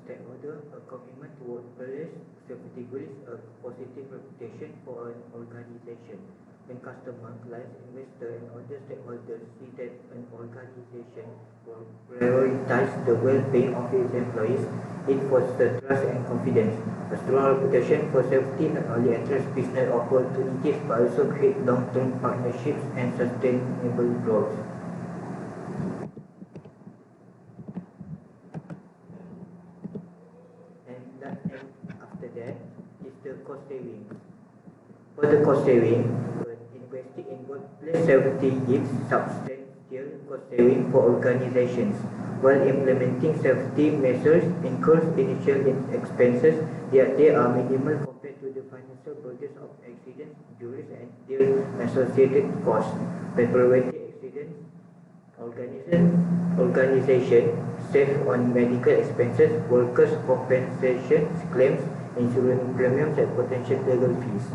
stakeholders, a commitment to workplace safety goals, a positive reputation for an organization. When customers, clients, investors, and other stakeholders see that an organization will prioritize the well-being of its employees, it fosters trust and confidence. A strong reputation for safety not only attracts business opportunities but also creates long-term partnerships and sustainable growth. And after that is the cost saving. For the cost saving, investing in workplace safety gives substantial cost saving for organizations. While implementing safety measures incurs initial expenses, they are minimal compared to the financial burdens of accidents, injuries, and their associated costs. When preventing accidents, organization save on medical expenses, workers' compensation claims, insurance premiums, and potential legal fees.